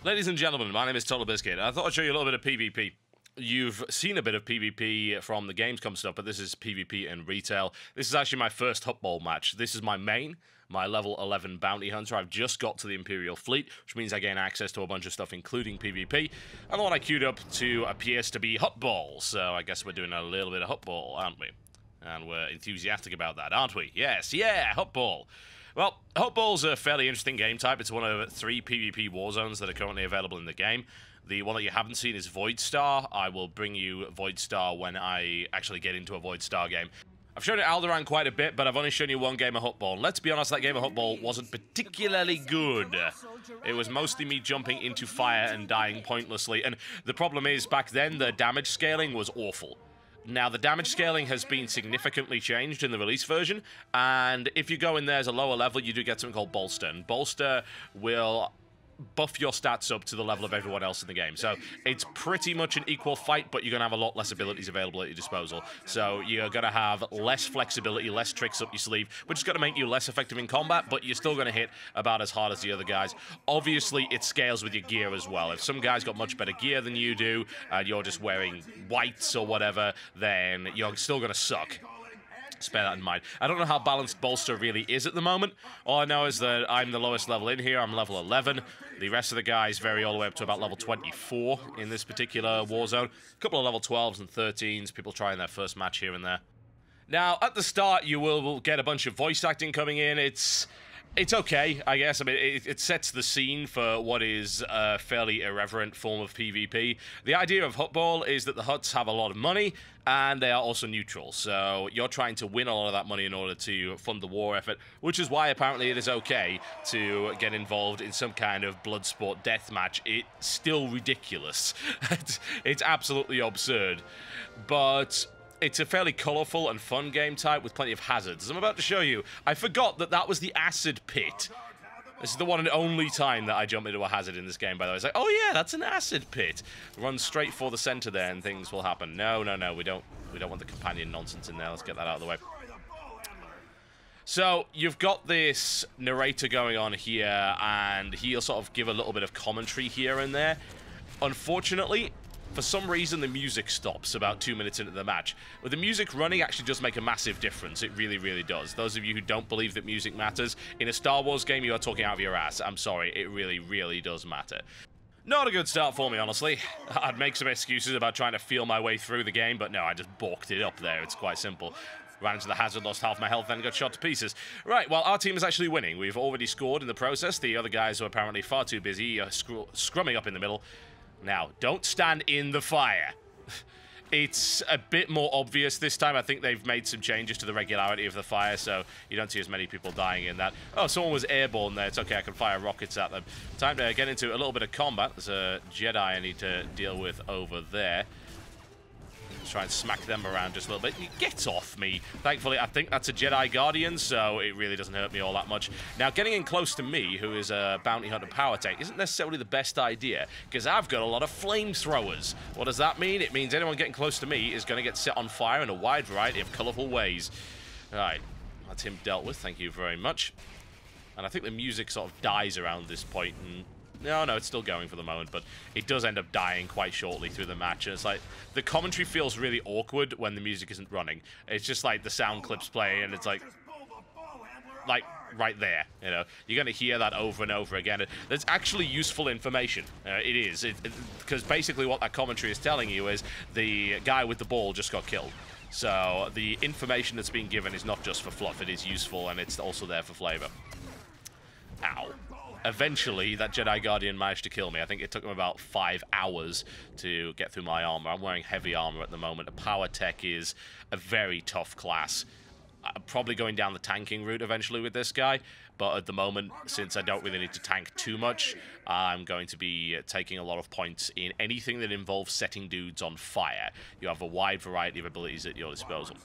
Ladies and gentlemen, my name is TotalBiscuit. I thought I'd show you a little bit of PvP. You've seen a bit of PvP from the Gamescom stuff, but this is PvP in retail. This is actually my first Huttball match. This is my main, my level 11 bounty hunter. I've just got to the Imperial Fleet, which means I gain access to a bunch of stuff, including PvP. And the one I queued up to appears to be Huttball, so I guess we're doing a little bit of Huttball, aren't we? And we're enthusiastic about that, aren't we? Yes, yeah, Huttball. Well, Huttball's a fairly interesting game type. It's one of 3 PvP war zones that are currently available in the game. The one that you haven't seen is Void Star. I will bring you Void Star when I actually get into a Void Star game. I've shown you Alderaan quite a bit, but I've only shown you one game of Huttball. And let's be honest, that game of Huttball wasn't particularly good. It was mostly me jumping into fire and dying pointlessly. And the problem is, back then, the damage scaling was awful. Now, the damage scaling has been significantly changed in the release version, and if you go in there as a lower level, you do get something called Bolster, and Bolster will buff your stats up to the level of everyone else in the game. So it's pretty much an equal fight, but you're going to have a lot less abilities available at your disposal. So you're going to have less flexibility, less tricks up your sleeve, which is going to make you less effective in combat, but you're still going to hit about as hard as the other guys. Obviously, it scales with your gear as well. If some guy's got much better gear than you do, and you're just wearing whites or whatever, then you're still going to suck. Bear that in mind. I don't know how balanced Bolster really is at the moment. All I know is that I'm the lowest level in here. I'm level 11. The rest of the guys vary all the way up to about level 24 in this particular war zone. A couple of level 12s and 13s, people trying their first match here and there. Now, at the start, you will get a bunch of voice acting coming in. It's okay, I guess. I mean, it sets the scene for what is a fairly irreverent form of PvP. The idea of Huttball is that the Hutts have a lot of money, and they are also neutral. So you're trying to win a lot of that money in order to fund the war effort, which is why apparently it is okay to get involved in some kind of blood sport death match. It's still ridiculous. It's absolutely absurd. But it's a fairly colourful and fun game type with plenty of hazards. As I'm about to show you, I forgot that that was the acid pit. This is the one and only time that I jump into a hazard in this game, by the way. It's like, oh yeah, that's an acid pit. Run straight for the centre there and things will happen. No, no, no, we don't want the companion nonsense in there. Let's get that out of the way. So, you've got this narrator going on here, and he'll sort of give a little bit of commentary here and there. Unfortunately, for some reason, the music stops about 2 minutes into the match. But the music running actually does make a massive difference. It really, really does. Those of you who don't believe that music matters, in a Star Wars game, you are talking out of your ass. I'm sorry, it really, really does matter. Not a good start for me, honestly. I'd make some excuses about trying to feel my way through the game, but no, I just balked it up there. It's quite simple. Ran into the hazard, lost half my health, then got shot to pieces. Right, well, our team is actually winning. We've already scored in the process. The other guys are apparently far too busy scrumming up in the middle. Now, don't stand in the fire. It's a bit more obvious this time. I think they've made some changes to the regularity of the fire, so you don't see as many people dying in that. Oh, someone was airborne there. It's okay, I can fire rockets at them. Time to get into a little bit of combat. There's a Jedi I need to deal with over there. Let's try and smack them around just a little bit. Get off me. Thankfully, I think that's a Jedi Guardian, so it really doesn't hurt me all that much. Now, getting in close to me, who is a bounty hunter power tank, isn't necessarily the best idea, because I've got a lot of flamethrowers. What does that mean? It means anyone getting close to me is going to get set on fire in a wide variety of colourful ways. Right, that's him dealt with. Thank you very much. And I think the music sort of dies around this point, and no, it's still going for the moment, but it does end up dying quite shortly through the match. And it's like, the commentary feels really awkward when the music isn't running. It's just like the sound clips play, and it's like right there, you know. You're going to hear that over and over again. There's actually useful information. It is. Because basically what that commentary is telling you is the guy with the ball just got killed. So the information that's being given is not just for fluff. It is useful, and it's also there for flavor. Ow. Eventually, that Jedi Guardian managed to kill me. I think it took him about 5 hours to get through my armor. I'm wearing heavy armor at the moment. A power tech is a very tough class. I'm probably going down the tanking route eventually with this guy, but at the moment, since I don't really need to tank too much, I'm going to be taking a lot of points in anything that involves setting dudes on fire. You have a wide variety of abilities at your disposal.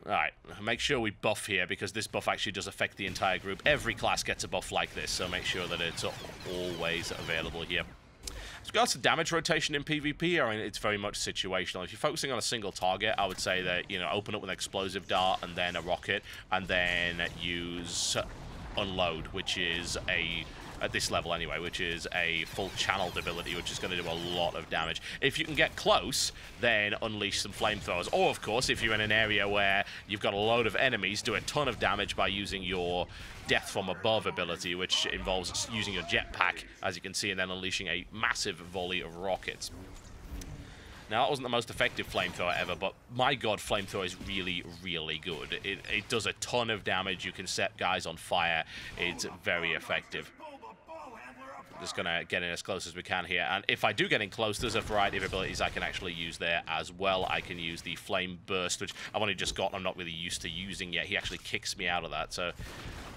Alright, make sure we buff here, because this buff actually does affect the entire group. Every class gets a buff like this, so make sure that it's always available here. As regards to damage rotation in PvP, I mean, it's very much situational. If you're focusing on a single target, I would say that, you know, open up with an explosive dart and then a rocket, and then use unload, which is a at this level anyway, which is a full channeled ability, which is going to do a lot of damage. If you can get close, then unleash some flamethrowers. Or, of course, if you're in an area where you've got a load of enemies, do a ton of damage by using your Death from Above ability, which involves using your jetpack, as you can see, and then unleashing a massive volley of rockets. Now, that wasn't the most effective flamethrower ever, but my god, flamethrower is really, really good. It does a ton of damage. You can set guys on fire. It's very effective. Just going to get in as close as we can here. And if I do get in close, there's a variety of abilities I can actually use there as well. I can use the Flame Burst, which I've only just got. I'm not really used to using yet. He actually kicks me out of that, so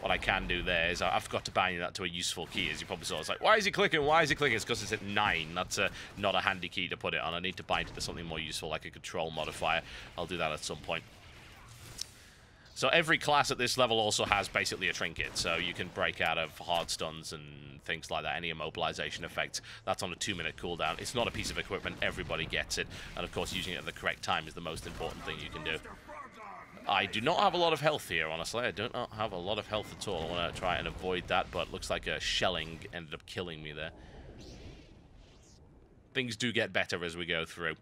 what I can do there is I forgot to bind that to a useful key, as you probably saw. It's like, why is he clicking? Why is he clicking? It's because it's at 9. That's not a handy key to put it on. I need to bind it to something more useful, like a control modifier. I'll do that at some point. So every class at this level also has basically a trinket, so you can break out of hard stuns and things like that, any immobilization effects. That's on a 2-minute cooldown. It's not a piece of equipment. Everybody gets it. And, of course, using it at the correct time is the most important thing you can do. I do not have a lot of health here, honestly. I do not have a lot of health at all. I want to try and avoid that, but looks like a shelling ended up killing me there. Things do get better as we go through.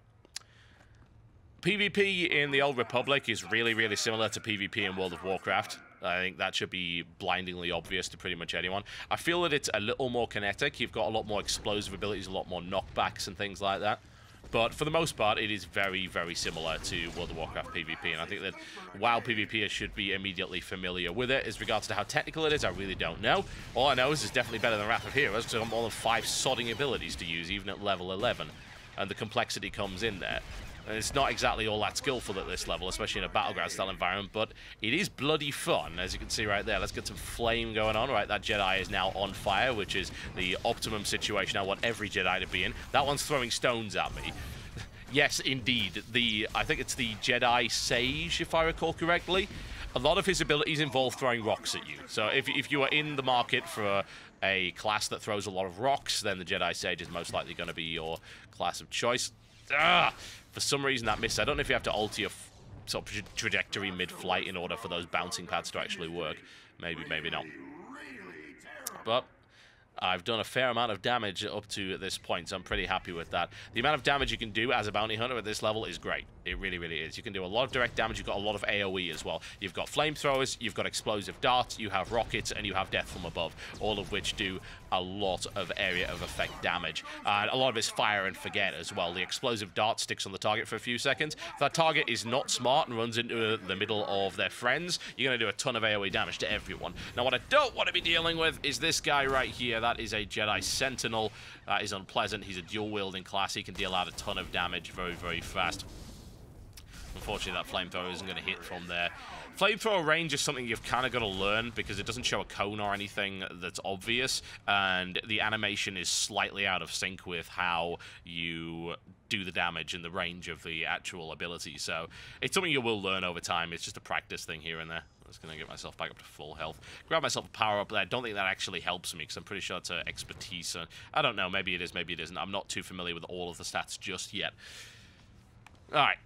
PvP in the Old Republic is really, really similar to PvP in World of Warcraft. I think that should be blindingly obvious to pretty much anyone. I feel that it's a little more kinetic. You've got a lot more explosive abilities, a lot more knockbacks and things like that. But for the most part, it is very, very similar to World of Warcraft PvP, and I think that WoW PvPers should be immediately familiar with it. As regards to how technical it is, I really don't know. All I know is it's definitely better than Wrath of Heroes, because I've got more than 5 sodding abilities to use, even at level 11, and the complexity comes in there. And it's not exactly all that skillful at this level, especially in a battleground-style environment, but it is bloody fun, as you can see right there. Let's get some flame going on. Right, that Jedi is now on fire, which is the optimum situation I want every Jedi to be in. That one's throwing stones at me. Yes, indeed. I think it's the Jedi Sage, if I recall correctly. A lot of his abilities involve throwing rocks at you. So if you are in the market for a class that throws a lot of rocks, then the Jedi Sage is most likely going to be your class of choice. For some reason that missed. I don't know if you have to alter your sort of trajectory mid-flight in order for those bouncing pads to actually work. Maybe, maybe not. But I've done a fair amount of damage up to this point, so I'm pretty happy with that. The amount of damage you can do as a bounty hunter at this level is great. It really, really is. You can do a lot of direct damage. You've got a lot of AoE as well. You've got flamethrowers, you've got explosive darts, you have rockets, and you have Death from Above, all of which do a lot of area of effect damage. And a lot of it's fire and forget as well. The explosive dart sticks on the target for a few seconds. If that target is not smart and runs into the middle of their friends, you're going to do a ton of AoE damage to everyone. Now, what I don't want to be dealing with is this guy right here. That is a Jedi Sentinel. That is unpleasant. He's a dual-wielding class. He can deal out a ton of damage very, very fast. Unfortunately, that flamethrower isn't going to hit from there. Flamethrower range is something you've kind of got to learn because it doesn't show a cone or anything that's obvious, and the animation is slightly out of sync with how you do the damage and the range of the actual ability. So it's something you will learn over time. It's just a practice thing here and there. I'm just going to get myself back up to full health. Grab myself a power-up there. I don't think that actually helps me because I'm pretty sure it's expertise. I don't know. Maybe it is, maybe it isn't. I'm not too familiar with all of the stats just yet. All right.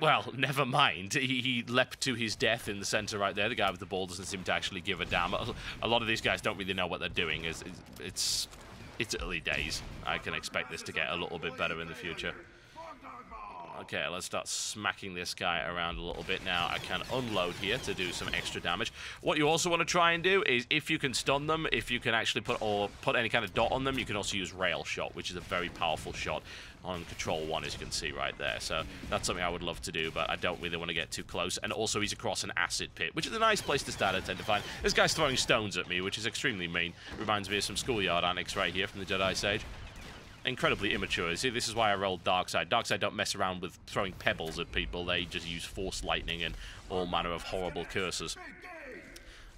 Well, never mind. He leapt to his death in the center right there. The guy with the ball doesn't seem to actually give a damn. A lot of these guys don't really know what they're doing. It's early days. I can expect this to get a little bit better in the future. Okay, let's start smacking this guy around a little bit now. I can unload here to do some extra damage. What you also want to try and do is, if you can stun them, if you can actually put any kind of dot on them, you can also use Rail Shot, which is a very powerful shot on Control 1, as you can see right there. So that's something I would love to do, but I don't really want to get too close. And also, he's across an acid pit, which is a nice place to start, I tend to find. This guy's throwing stones at me, which is extremely mean. Reminds me of some schoolyard antics right here from the Jedi Sage. Incredibly immature. See, this is why I rolled Darkseid. Darkseid don't mess around with throwing pebbles at people. They just use Force Lightning and all manner of horrible curses.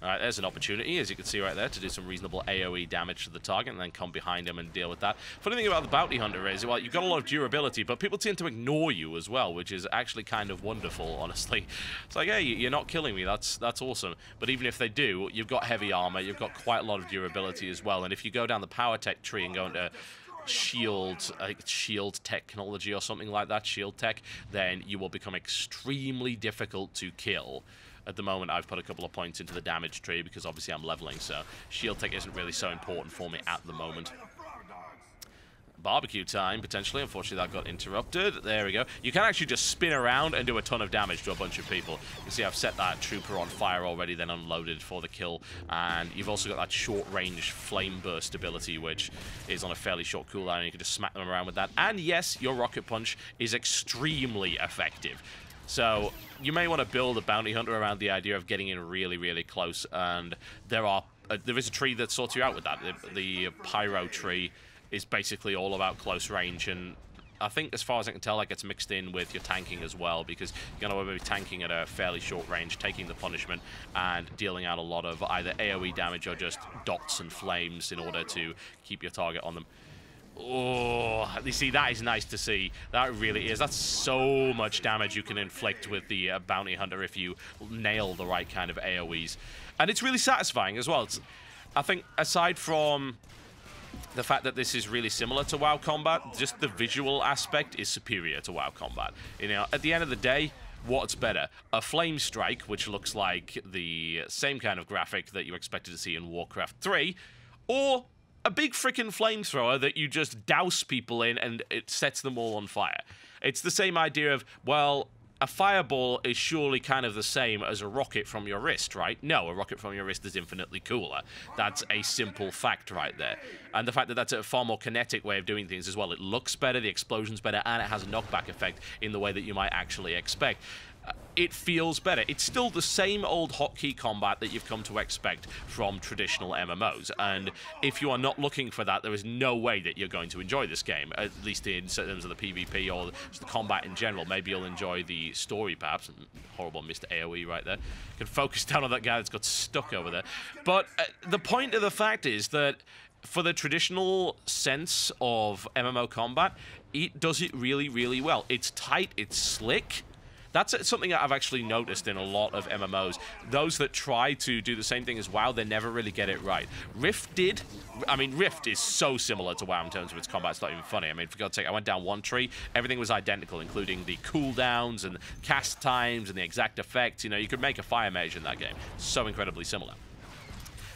Alright, there's an opportunity, as you can see right there, to do some reasonable AoE damage to the target and then come behind him and deal with that. Funny thing about the Bounty Hunter is, well, you've got a lot of durability, but people tend to ignore you as well, which is actually kind of wonderful, honestly. It's like, hey, you're not killing me, that's awesome. But even if they do, you've got heavy armor, you've got quite a lot of durability as well, and if you go down the power tech tree and go into shield, I think it's shield technology or something like that, shield tech, then you will become extremely difficult to kill. At the moment, I've put a couple of points into the damage tree because obviously I'm leveling, so shield tech isn't really so important for me at the moment. Barbecue time, potentially. Unfortunately, that got interrupted. There we go. You can actually just spin around and do a ton of damage to a bunch of people. You can see I've set that trooper on fire already, then unloaded for the kill. And you've also got that short-range flame burst ability, which is on a fairly short cooldown, and you can just smack them around with that. And yes, your rocket punch is extremely effective. So you may want to build a bounty hunter around the idea of getting in really, really close. And there is a tree that sorts you out with that. The pyro tree is basically all about close range, and I think, as far as I can tell, that gets mixed in with your tanking as well, because you're going to be tanking at a fairly short range, taking the punishment, and dealing out a lot of either AoE damage or just dots and flames in order to keep your target on them. Oh, you see, that is nice to see. That really is. That's so much damage you can inflict with the bounty hunter if you nail the right kind of AoEs. And it's really satisfying as well. I think, aside from the fact that this is really similar to WoW Combat, just the visual aspect is superior to WoW Combat. You know, at the end of the day, what's better? A flame strike, which looks like the same kind of graphic that you expected to see in Warcraft 3, or a big freaking flamethrower that you just douse people in and it sets them all on fire. It's the same idea of, well, a fireball is surely kind of the same as a rocket from your wrist, right? No, a rocket from your wrist is infinitely cooler. That's a simple fact right there. And the fact that that's a far more kinetic way of doing things as well. It looks better, the explosion's better, and it has a knockback effect in the way that you might actually expect. It feels better. It's still the same old hotkey combat that you've come to expect from traditional MMOs, and if you are not looking for that, there is no way that you're going to enjoy this game, at least in terms of the PvP or just the combat in general. Maybe you'll enjoy the story, perhaps. Horrible Mr. AoE right there. You can focus down on that guy that's got stuck over there. But the point of the fact is that for the traditional sense of MMO combat, it does it really, really well. It's tight, it's slick. That's something that I've actually noticed in a lot of MMOs. Those that try to do the same thing as WoW, they never really get it right. Rift did. I mean, Rift is so similar to WoW in terms of its combat, it's not even funny. I mean, for God's sake, I went down one tree, everything was identical, including the cooldowns and cast times and the exact effects. You know, you could make a fire mage in that game. So incredibly similar.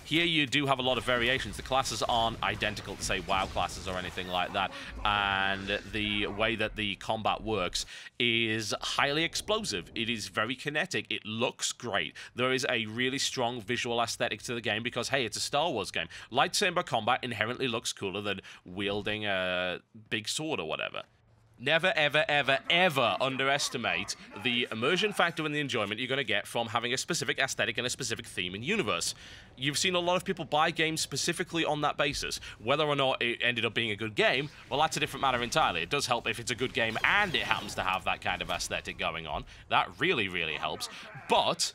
Here you do have a lot of variations. The classes aren't identical to, say, WoW classes or anything like that. And the way that the combat works is highly explosive. It is very kinetic. It looks great. There is a really strong visual aesthetic to the game because, hey, it's a Star Wars game. Lightsaber combat inherently looks cooler than wielding a big sword or whatever. Never, ever, ever, ever underestimate the immersion factor and the enjoyment you're going to get from having a specific aesthetic and a specific theme and universe. You've seen a lot of people buy games specifically on that basis. Whether or not it ended up being a good game, well, that's a different matter entirely. It does help if it's a good game and it happens to have that kind of aesthetic going on. That really, really helps. But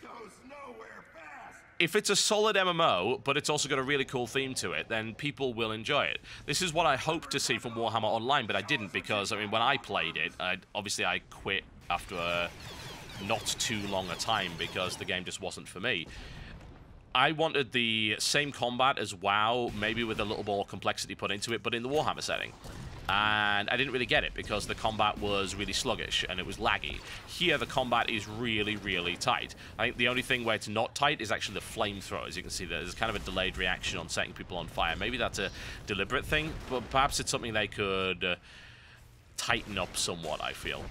if it's a solid MMO, but it's also got a really cool theme to it, then people will enjoy it. This is what I hoped to see from Warhammer Online, but I didn't because, I mean, when I played it, obviously I quit after not too long a time because the game just wasn't for me. I wanted the same combat as WoW, maybe with a little more complexity put into it, but in the Warhammer setting. And I didn't really get it because the combat was really sluggish and it was laggy. Here, the combat is really, really tight. I think the only thing where it's not tight is actually the flamethrowers. You can see there's kind of a delayed reaction on setting people on fire. Maybe that's a deliberate thing, but perhaps it's something they could tighten up somewhat, I feel.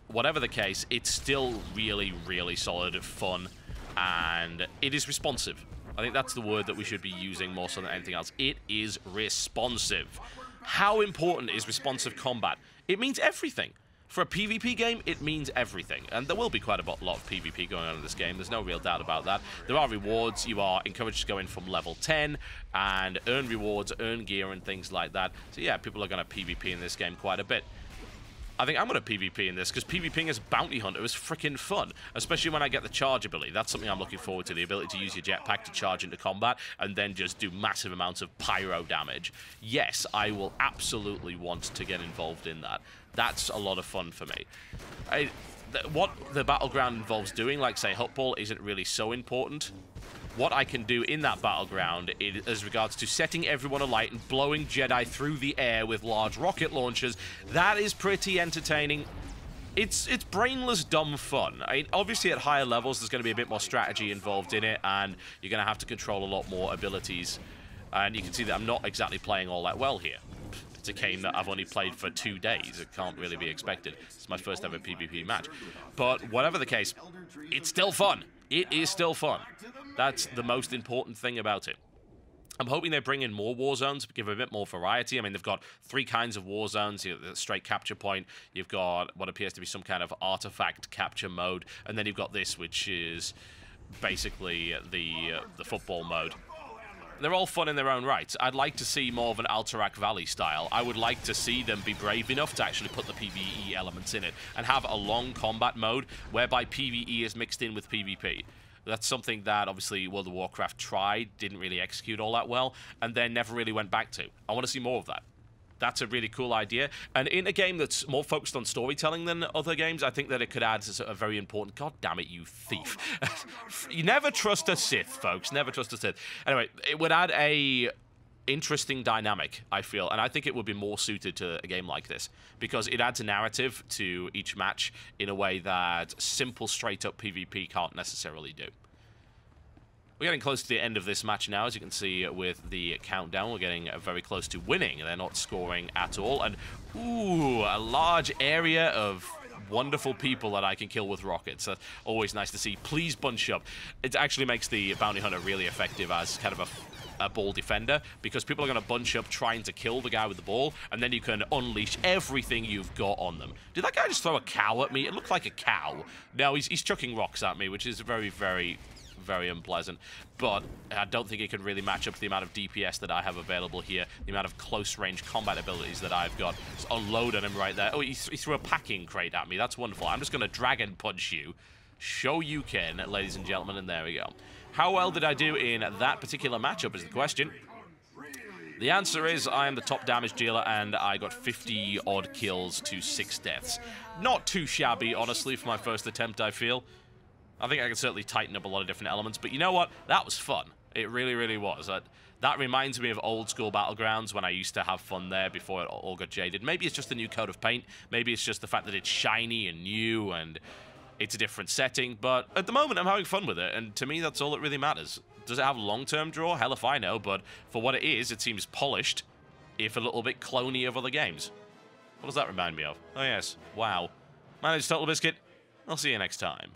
Whatever the case, it's still really, really solid, fun, and it is responsive. I think that's the word that we should be using more so than anything else. It is responsive. How important is responsive combat? It means everything. For a PvP game, it means everything. And there will be quite a lot of PvP going on in this game. There's no real doubt about that. There are rewards. You are encouraged to go in from level 10 and earn rewards, earn gear, and things like that. So yeah, people are going to PvP in this game quite a bit. I think I'm going to PvP in this, because PvPing as Bounty Hunter is freaking fun, especially when I get the charge ability. That's something I'm looking forward to, the ability to use your jetpack to charge into combat and then just do massive amounts of pyro damage. Yes, I will absolutely want to get involved in that. That's a lot of fun for me. What the battleground involves doing, like, say, Huttball, isn't really so important. What I can do in that battleground as regards to setting everyone alight and blowing Jedi through the air with large rocket launchers, that is pretty entertaining. It's brainless, dumb fun. Obviously, at higher levels, there's going to be a bit more strategy involved in it, and you're going to have to control a lot more abilities. And you can see that I'm not exactly playing all that well here. It's a game that I've only played for 2 days. It can't really be expected. It's my first ever PvP match. But whatever the case, it's still fun. It is still fun. That's the most important thing about it. I'm hoping they bring in more war zones, give a bit more variety. I mean, they've got 3 kinds of war zones. You know, the straight capture point. You've got what appears to be some kind of artifact capture mode. And then you've got this, which is basically the football mode. They're all fun in their own right. I'd like to see more of an Alterac Valley style. I would like to see them be brave enough to actually put the PvE elements in it and have a long combat mode whereby PvE is mixed in with PvP. That's something that, obviously, World of Warcraft tried, didn't really execute all that well, and then never really went back to. I want to see more of that. That's a really cool idea. And in a game that's more focused on storytelling than other games, I think that it could add a very important... God damn it, you thief. You never trust a Sith, folks. Never trust a Sith. Anyway, it would add a interesting dynamic, I feel, and I think it would be more suited to a game like this because it adds a narrative to each match in a way that simple, straight-up PvP can't necessarily do. We're getting close to the end of this match now, as you can see with the countdown. We're getting very close to winning. They're not scoring at all, and ooh, a large area of wonderful people that I can kill with rockets. Always nice to see. Please bunch up. It actually makes the bounty hunter really effective as kind of a ball defender, because people are going to bunch up trying to kill the guy with the ball, and then you can unleash everything you've got on them. Did that guy just throw a cow at me? It looked like a cow. No, he's chucking rocks at me, which is very, very, very unpleasant. But I don't think it can really match up to the amount of DPS that I have available here, the amount of close-range combat abilities that I've got. Just unload on him right there. Oh, he threw a packing crate at me. That's wonderful. I'm just going to dragon punch you. Show you can, ladies and gentlemen, and there we go. How well did I do in that particular matchup is the question. The answer is I am the top damage dealer, and I got 50-odd kills to 6 deaths. Not too shabby, honestly, for my first attempt, I feel. I think I can certainly tighten up a lot of different elements, but you know what? That was fun. It really, really was. That reminds me of old-school Battlegrounds when I used to have fun there before it all got jaded. Maybe it's just a new coat of paint. Maybe it's just the fact that it's shiny and new and it's a different setting, but at the moment I'm having fun with it, and to me that's all that really matters. Does it have long-term draw? Hell if I know, but for what it is, it seems polished, if a little bit cloney of other games. What does that remind me of? Oh yes, WoW. My name is TotalBiscuit. I'll see you next time.